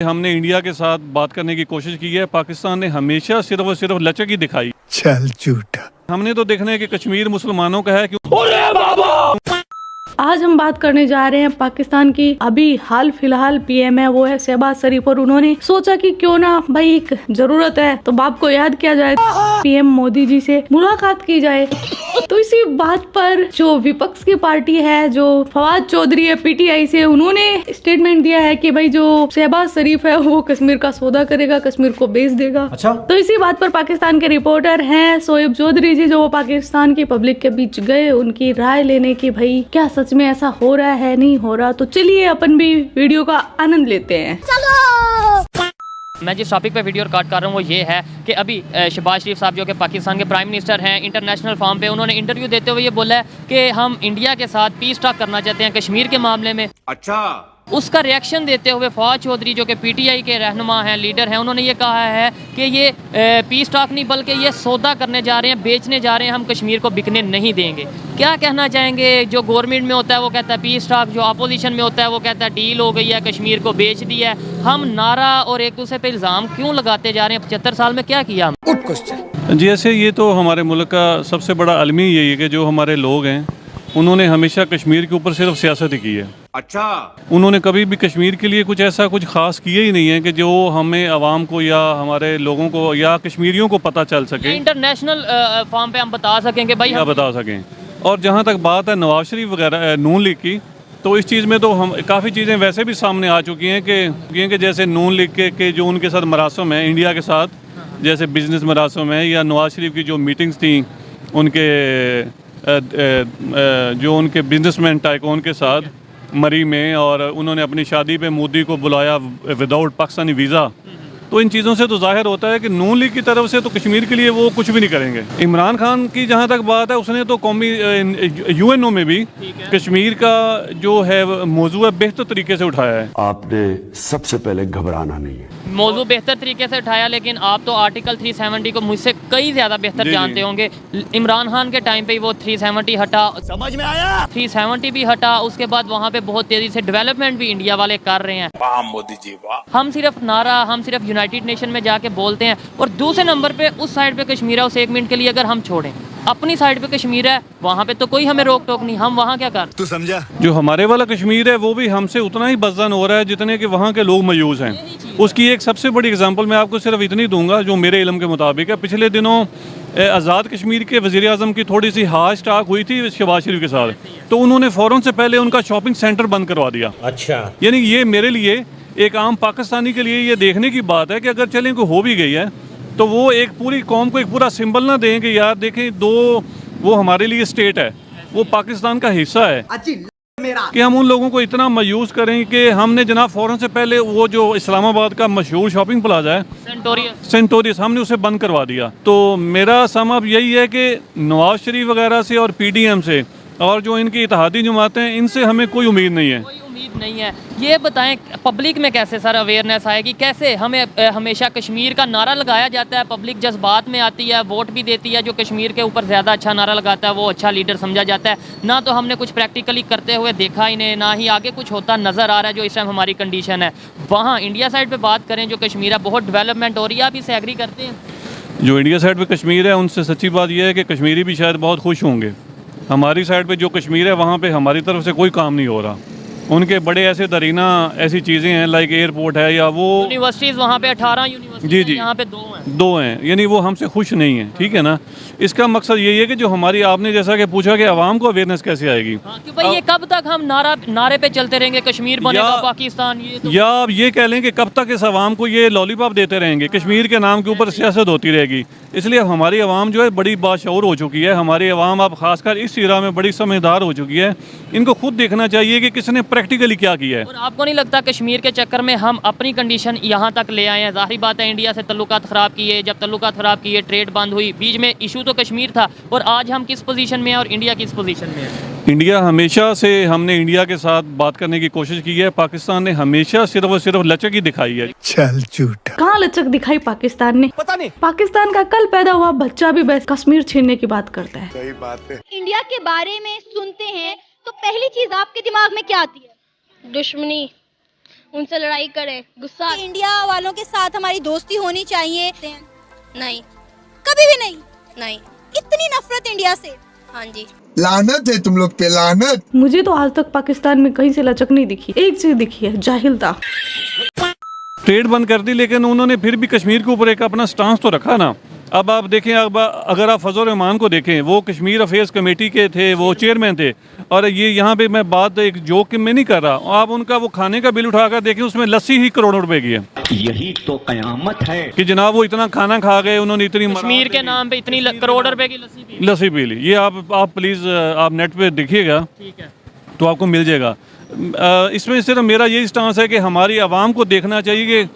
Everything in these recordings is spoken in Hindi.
हमने इंडिया के साथ बात करने की कोशिश की है। पाकिस्तान ने हमेशा सिर्फ और सिर्फ लचक ही दिखाई। चल झूठा। हमने तो देखना है कि कश्मीर मुसलमानों का है क्यों। आज हम बात करने जा रहे हैं पाकिस्तान की अभी हाल फिलहाल पीएम है, वो है शहबाज शरीफ। और उन्होंने सोचा कि क्यों ना भाई एक जरूरत है तो बाप को याद किया जाए, पीएम मोदी जी से मुलाकात की जाए। तो इसी बात पर जो विपक्ष की पार्टी है, जो फवाद चौधरी है पीटीआई से, उन्होंने स्टेटमेंट दिया है कि भाई जो शहबाज शरीफ है वो कश्मीर का सौदा करेगा, कश्मीर को बेच देगा। अच्छा। तो इसी बात पर पाकिस्तान के रिपोर्टर हैं शोएब चौधरी जी, जो पाकिस्तान की पब्लिक के बीच गए उनकी राय लेने की भाई क्या सच में ऐसा हो रहा है नहीं हो रहा। तो चलिए अपन भी वीडियो का आनंद लेते हैं। मैं जिस टॉपिक पे वीडियो रिकॉर्ड कर रहा हूँ वो ये है कि अभी शहबाज शरीफ साहब जो कि पाकिस्तान के प्राइम मिनिस्टर हैं, इंटरनेशनल फॉर्म पे उन्होंने इंटरव्यू देते हुए ये बोला है कि हम इंडिया के साथ पीस टॉक करना चाहते हैं कश्मीर के मामले में। अच्छा। उसका रिएक्शन देते हुए फवाद चौधरी जो कि पीटीआई के रहनुमा हैं, लीडर हैं, उन्होंने ये कहा है कि ये पीस टॉक नहीं बल्कि ये सौदा करने जा रहे हैं, बेचने जा रहे हैं, हम कश्मीर को बिकने नहीं देंगे। क्या कहना चाहेंगे? जो गवर्नमेंट में होता है वो कहता है पीस टॉक, जो अपोजिशन में होता है वो कहता है डील हो गई है, कश्मीर को बेच दिया है। हम नारा और एक दूसरे पे इल्ज़ाम क्यों लगाते जा रहे हैं? 75 साल में क्या किया? जी ऐसे ये तो हमारे मुल्क का सबसे बड़ा अलमी यही है कि जो हमारे लोग हैं उन्होंने हमेशा कश्मीर के ऊपर सिर्फ सियासत ही की है। अच्छा। उन्होंने कभी भी कश्मीर के लिए कुछ ऐसा कुछ खास किया ही नहीं है कि जो हमें आवाम को या हमारे लोगों को या कश्मीरियों को पता चल सके, इंटरनेशनल फॉर्म पे हम बता सकें कि भाई या बता सकें। और जहाँ तक बात है नवाज शरीफ वगैरह नून लीग की, तो इस चीज़ में तो हम काफ़ी चीज़ें वैसे भी सामने आ चुकी हैं कि जैसे नून लीग के जो उनके साथ मरासम है इंडिया के साथ, जैसे बिजनेस मरासम है, या नवाज शरीफ की जो मीटिंग्स थी उनके जो उनके बिजनेसमैन टाइकून के साथ मरी में, और उन्होंने अपनी शादी पे मोदी को बुलाया विदाउट पाकिस्तानी वीज़ा। तो इन चीज़ों से तो जाहिर होता है कि नून लीग की तरफ से तो कश्मीर के लिए वो कुछ भी नहीं करेंगे। इमरान खान की जहाँ तक बात है, उसने तो कौमी यूएनओ में भी कश्मीर का जो है मौजू है बेहतर तरीके से उठाया है। आपने सबसे पहले घबराना नहीं है। मौजू बेहतर तरीके से उठाया, लेकिन आप तो आर्टिकल 370 को मुझसे कई ज्यादा बेहतर जानते होंगे। इमरान खान के टाइम पे ही वो 370 हटा, समझ में आया? 370 भी हटा, उसके बाद वहाँ पे बहुत तेजी से डेवलपमेंट भी इंडिया वाले कर रहे हैं। वाह मोदी जी वाह। हम सिर्फ नारा, हम सिर्फ यूनाइटेड नेशन में जाके बोलते हैं, और दूसरे नंबर पे उस साइड पे कश्मीर है, उस 1 मिनट के लिए अगर हम छोड़ें, अपनी साइड पे कश्मीर है, वहाँ पे तो कोई हमें रोक टोक नहीं, हम वहाँ क्या कर। तू समझा? जो हमारे वाला कश्मीर है वो भी हमसे उतना ही बदजन हो रहा है जितने कि वहाँ के लोग मयूज हैं। उसकी एक सबसे बड़ी एग्जांपल मैं आपको सिर्फ इतनी दूंगा जो मेरे इल्म के मुताबिक है। पिछले दिनों आज़ाद कश्मीर के वज़ीर आज़म की थोड़ी सी हाश टाक हुई थी शहबाज शरीफ के साथ, तो उन्होंने फ़ौरन से पहले उनका शॉपिंग सेंटर बंद करवा दिया। अच्छा। यानी ये मेरे लिए एक आम पाकिस्तानी के लिए ये देखने की बात है कि अगर चलें को हो भी गई है तो वो एक पूरी कौम को एक पूरा सिंबल ना दें कि यार देखें वो हमारे लिए स्टेट है, वो पाकिस्तान का हिस्सा है, कि हम उन लोगों को इतना मायूस करें कि हमने जनाब फ़ौरन से पहले वो जो इस्लामाबाद का मशहूर शॉपिंग प्लाजा है सेंटोरियस, हमने उसे बंद करवा दिया। तो मेरा सम अब यही है कि नवाज शरीफ वगैरह से और पीडीएम से और जो इनकी इत्तेहादी जमातें हैं इनसे हमें कोई उम्मीद नहीं है। नहीं है। ये बताएं पब्लिक में कैसे सर अवेयरनेस आएगी? कैसे हमें हमेशा कश्मीर का नारा लगाया जाता है, पब्लिक जज्बात में आती है, वोट भी देती है, जो कश्मीर के ऊपर ज़्यादा अच्छा नारा लगाता है वो अच्छा लीडर समझा जाता है। ना तो हमने कुछ प्रैक्टिकली करते हुए देखा ही नहीं, ना ही आगे कुछ होता नज़र आ रहा है जो इस टाइम हमारी कंडीशन है। वहाँ इंडिया साइड पर बात करें, जो कश्मीर है बहुत डेवलपमेंट हो रही है, आप इसे एग्री करते हैं? जो इंडिया साइड पर कश्मीर है उनसे सच्ची बात यह है कि कश्मीरी भी शायद बहुत खुश होंगे। हमारी साइड पर जो कश्मीर है वहाँ पर हमारी तरफ से कोई काम नहीं हो रहा। उनके बड़े ऐसे दरीना ऐसी चीज़ें हैं लाइक एयरपोर्ट है या वो यूनिवर्सिटीज़ वहाँ पे 18 यूनिवर्सिटीज़ जी यहाँ पे 2 हैं, यानी वो हमसे खुश नहीं है। ठीक है ना। इसका मकसद यही है कि जो हमारी, आपने जैसा कि पूछा कि आवाम को अवेयरनेस कैसे आएगी, कि भाई ये कब तक हम नारे पे चलते रहेंगे कश्मीर बनेगा पाकिस्तान, ये तो या आप ये कह लें कि कब तक इस आवाम को ये लॉलीपॉप देते रहेंगे, कश्मीर के नाम के ऊपर सियासत होती रहेगी। इसलिए हमारी आवाम जो है बड़ी बाशऊर हो चुकी है। हमारी आवाम अब खासकर इस इरा में बड़ी समझदार हो चुकी है। इनको खुद देखना चाहिए कि किसने प्रैक्टिकली क्या किया है। और आपको नहीं लगता कश्मीर के चक्कर में हम अपनी कंडीशन यहाँ तक ले आए हैं? जाहिर बात है इंडिया से तल्लुकात ख़राब किए, जब तल्लुकात ख़राब किए ट्रेड बंद हुई, बीच में इशू तो कश्मीर था, और आज हम किस पोजीशन में हैं और इंडिया किस पोजीशन में है? इंडिया हमेशा से, हमने इंडिया के साथ बात करने की कोशिश की है। पाकिस्तान ने हमेशा सिर्फ और सिर्फ लचक ही दिखाई है। चल झूठा। कहाँ लचक दिखाई पाकिस्तान ने? पता नहीं। पाकिस्तान का कल पैदा हुआ बच्चा भी बस कश्मीर छीनने की बात करता है। सही बात है। इंडिया के बारे में सुनते हैं तो पहली चीज आपके दिमाग में क्या आती है? दुश्मनी, उनसे लड़ाई करे, गुस्सा। इंडिया वालों के साथ हमारी दोस्ती होनी चाहिए। नहीं, कभी भी नहीं। इतनी नफरत इंडिया से। हाँ जी, लानत है तुम लोग पे, लानत। मुझे तो आज तक पाकिस्तान में कहीं से लचक नहीं दिखी, एक चीज दिखी है, जाहिलता। ट्रेड बंद कर दी, लेकिन उन्होंने फिर भी कश्मीर के ऊपर एक अपना स्टांस तो रखा ना। अब आप देखें, अब अगर आप फजल रहमान को देखें, वो कश्मीर अफेयर्स कमेटी के थे, वो चेयरमैन थे। और ये यहाँ पे मैं बात एक जोक में नहीं कर रहा, आप उनका वो खाने का बिल उठाकर देखें, उसमें लस्सी ही करोड़ों रुपए की है। यही तो कयामत है कि जनाब वो इतना खाना खा गए, उन्होंने इतनी कश्मीर के नाम पे इतनी करोड़ रुपए की लस्सी पी ली। ये आप प्लीज़ आप नेट पे देखिएगा, ठीक है, तो आपको मिल जाएगा। इसमें सिर्फ मेरा यही स्टांस है कि हमारी आवाम को देखना चाहिए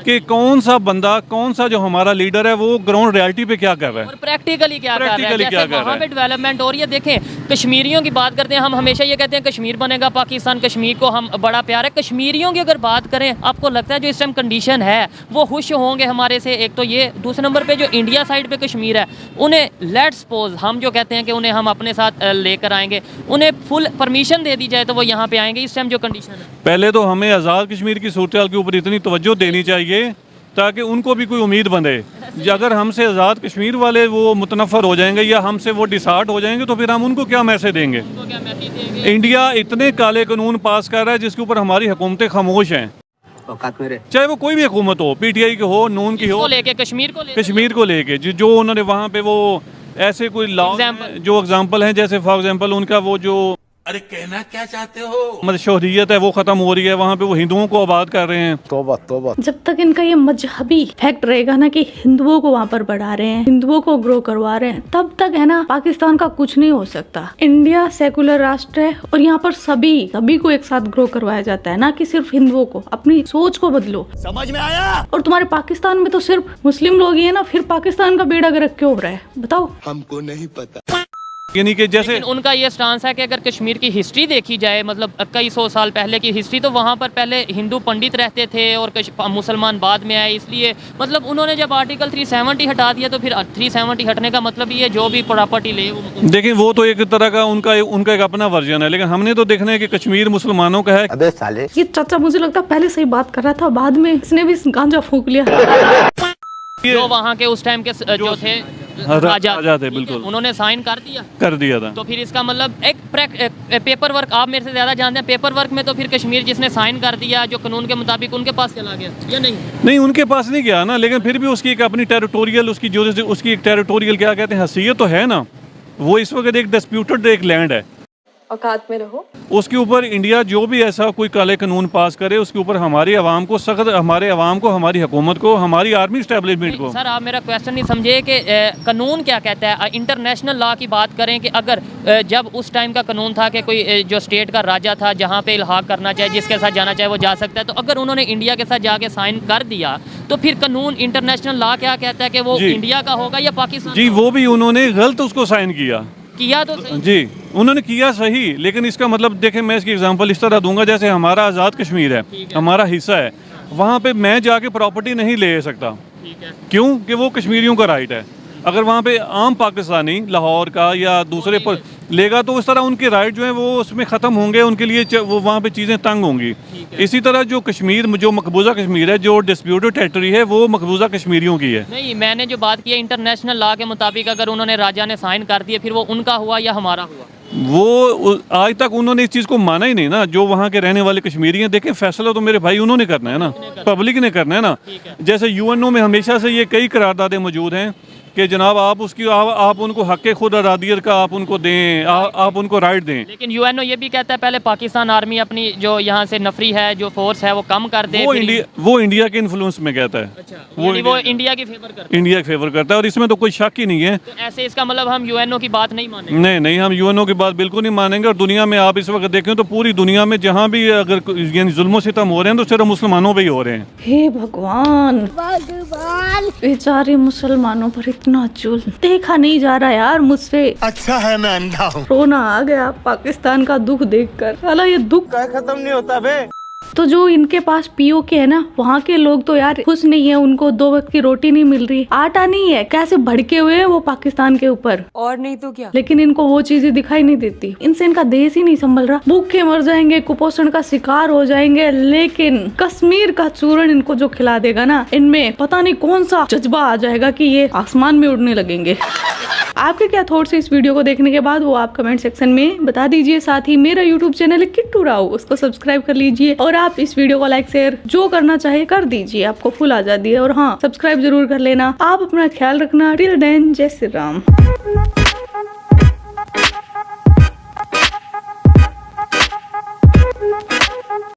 कि कौन सा बंदा, कौन सा जो हमारा लीडर है वो ग्राउंड रियलिटी पे क्या कर रहा है और प्रैक्टिकली क्या कर रहा है। Practically क्या जैसे कर रहा वहाँ है। पे डेवलपमेंट हो रही है। देखें, कश्मीरियों की बात करते हैं, हम हमेशा ये कहते हैं कश्मीर बनेगा पाकिस्तान, कश्मीर को हम बड़ा प्यार है। कश्मीरियों की अगर बात करें, आपको लगता है जो इस टाइम कंडीशन है वो खुश होंगे हमारे से? एक तो ये, दूसरे नंबर पे जो इंडिया साइड पे कश्मीर है, उन्हें लेट्स सपोज हम जो कहते हैं कि उन्हें हम अपने साथ लेकर आएंगे, उन्हें फुल परमिशन दे दी जाए तो वो यहाँ पे आएंगे इस टाइम जो कंडीशन है? पहले तो हमें आज़ाद कश्मीर की सूरत के ऊपर इतनी तवज्जो देनी चाहिए ताकि उनको भी कोई उम्मीद बंधे। अगर हमसे आज़ाद कश्मीर वाले वो मुतनफ़र हो जाएंगे या हमसे वो डिसार्ट हो जाएंगे तो फिर हम उनको क्या मैसेज देंगे? इंडिया इतने काले कानून पास कर रहा है जिसके ऊपर हमारी हुकूमतें खामोश हैं, चाहे वो कोई भी हुकूमत हो, PTI की हो, नून की हो, लेके कश्मीर को लेके जो उन्होंने वहाँ पे वो ऐसे कोई लॉ जो एग्जाम्पल हैं, जैसे फॉर एग्जाम्पल उनका वो जो अरे कहना क्या चाहते हो, मतलब शोहरियत है वो खत्म हो रही है, वहाँ पे वो हिंदुओं को आबाद कर रहे हैं। तौबा तौबा। जब तक इनका ये मजहबी फैक्ट रहेगा ना कि हिंदुओं को वहाँ पर बढ़ा रहे हैं, हिंदुओं को ग्रो करवा रहे हैं, तब तक है ना पाकिस्तान का कुछ नहीं हो सकता। इंडिया सेकुलर राष्ट्र है और यहाँ पर सभी को एक साथ ग्रो करवाया जाता है, ना कि सिर्फ हिंदुओं को। अपनी सोच को बदलो, समझ में आया? और तुम्हारे पाकिस्तान में तो सिर्फ मुस्लिम लोग ही है ना, फिर पाकिस्तान का बेड़ा गर्क क्यों हो रहा है बताओ? हमको नहीं पता। यानी कि जैसे लेकिन उनका ये स्टांस है कि अगर कश्मीर की हिस्ट्री देखी जाए, मतलब कई सौ साल पहले की हिस्ट्री, तो वहाँ पर पहले हिंदू पंडित रहते थे और मुसलमान बाद में आए। इसलिए मतलब उन्होंने जब आर्टिकल 370 हटा दिया तो फिर 370 हटने का मतलब ये जो भी प्रॉपर्टी ले देखिए वो तो एक तरह का उनका एक अपना वर्जन है, लेकिन हमने तो देखना है कि कश्मीर मुसलमानों का है। अबे साले, ये चाचा मुझे लगता है पहले से ही बात कर रहा था, बाद में इसने भी गांजा फूंक लिया। जो वहाँ के उस टाइम के जो थे राजा थे, बिल्कुल उन्होंने साइन कर दिया था। तो फिर इसका मतलब एक पेपर वर्क, आप मेरे से ज्यादा जानते हैं पेपर वर्क में, तो फिर कश्मीर जिसने साइन कर दिया जो कानून के मुताबिक, उनके पास चला गया या नहीं? उनके पास नहीं गया ना, लेकिन फिर भी उसकी एक अपनी टेरिटोरियल, उसकी एक टेरिटोरियल क्या कहते हैं, हैसियत तो है ना। वो इस वक्त एक डिस्प्यूटेड एक लैंड है, औकात में रहो। उसके ऊपर इंडिया जो भी ऐसा कोई काले कानून पास करे, उसके ऊपर हमारी आवाम को सख्त, हमारे आवाम को, हमारी हुकूमत को, हमारी आर्मी स्टैब्लिशमेंट को। सर आप मेरा क्वेश्चन नहीं समझे कि कानून क्या कहता है। इंटरनेशनल लॉ की बात करें कि अगर जब उस टाइम का कानून था कि कोई जो स्टेट का राजा था जहाँ पे इल्हाक करना चाहे, जिसके साथ जाना चाहे वो जा सकता है, तो अगर उन्होंने इंडिया के साथ जाके साइन कर दिया तो फिर कानून इंटरनेशनल लॉ क्या कहता है कि वो इंडिया का होगा या पाकिस्तान? जी वो भी उन्होंने गलत उसको साइन किया तो जी उन्होंने किया सही, लेकिन इसका मतलब देखें, मैं इसकी एग्जांपल इस तरह दूंगा, जैसे हमारा आज़ाद कश्मीर है, हमारा हिस्सा है, वहाँ पे मैं जाके प्रॉपर्टी नहीं ले सकता। क्यों? कि वो कश्मीरियों का राइट है। अगर वहाँ पे आम पाकिस्तानी लाहौर का या दूसरे पर लेगा तो उस तरह उनके राइट जो है वो उसमें ख़त्म होंगे, उनके लिए वो वहाँ पे चीज़ें तंग होंगी। इसी तरह जो कश्मीर, जो मकबूजा कश्मीर है, जो डिस्प्यूटेड टेरिटरी है, वो मकबूजा कश्मीरियों की है। नहीं, मैंने जो बात की है इंटरनेशनल लॉ के मुताबिक, अगर उन्होंने राजा ने साइन कर दिए फिर वो उनका हुआ या हमारा हुआ? वो आज तक उन्होंने इस चीज़ को माना ही नहीं ना। जो वहाँ के रहने वाले कश्मीरी हैं, देखें फैसला तो मेरे भाई उन्होंने करना है ना, पब्लिक ने करना है ना। जैसे UNO में हमेशा से ये कई करारदादें मौजूद हैं कि जनाब आप उनको हक़ खुद अरादियत का आप उनको दें, आप उनको राइट दें। लेकिन UNO ये भी कहता है पहले पाकिस्तान आर्मी अपनी जो यहाँ से नफरी है, जो फोर्स है वो कम कर दे। वो इंडिया के इन्फ्लुएंस में कहता है। अच्छा, वो इंडिया की फेवर करता है। इंडिया की फेवर करता है और इसमें तो कोई शक ही नहीं है। तो ऐसे इसका मतलब हम UNO की बात नहीं मानेंगे? नहीं, हम UNO की बात बिल्कुल नहीं मानेंगे। और दुनिया में आप इस वक्त देखें तो पूरी दुनिया में जहाँ भी अगर जुल्म सितम हो रहे हैं तो सिर्फ मुसलमानों पे ही हो रहे हैं। हे भगवान, बेचारे मुसलमानों पर इतना जुल्म देखा नहीं जा रहा यार मुझसे। अच्छा है मैं अंधा हूँ। रोना आ गया पाकिस्तान का दुख देखकर। साला ये दुख खत्म नहीं होता बे। तो जो इनके पास पीओके है ना, वहाँ के लोग तो यार खुश नहीं है, उनको 2 वक्त की रोटी नहीं मिल रही, आटा नहीं है, कैसे भड़के हुए हैं वो पाकिस्तान के ऊपर, और नहीं तो क्या। लेकिन इनको वो चीजें दिखाई नहीं देती। इनसे इनका देश ही नहीं संभल रहा, भूखे मर जाएंगे, कुपोषण का शिकार हो जाएंगे, लेकिन कश्मीर का चूर्ण इनको जो खिला देगा ना, इनमें पता नहीं कौन सा जज्बा आ जाएगा कि ये आसमान में उड़ने लगेंगे। आपके क्या थॉट्स है इस वीडियो को देखने के बाद, वो आप कमेंट सेक्शन में बता दीजिए। साथ ही मेरा यूट्यूब चैनल है किट्टू राव, उसको सब्सक्राइब कर लीजिए और आप इस वीडियो को लाइक शेयर जो करना चाहे कर दीजिए, आपको फुल आजादी है। और हाँ, सब्सक्राइब जरूर कर लेना। आप अपना ख्याल रखना। टिल देन, जय श्री राम।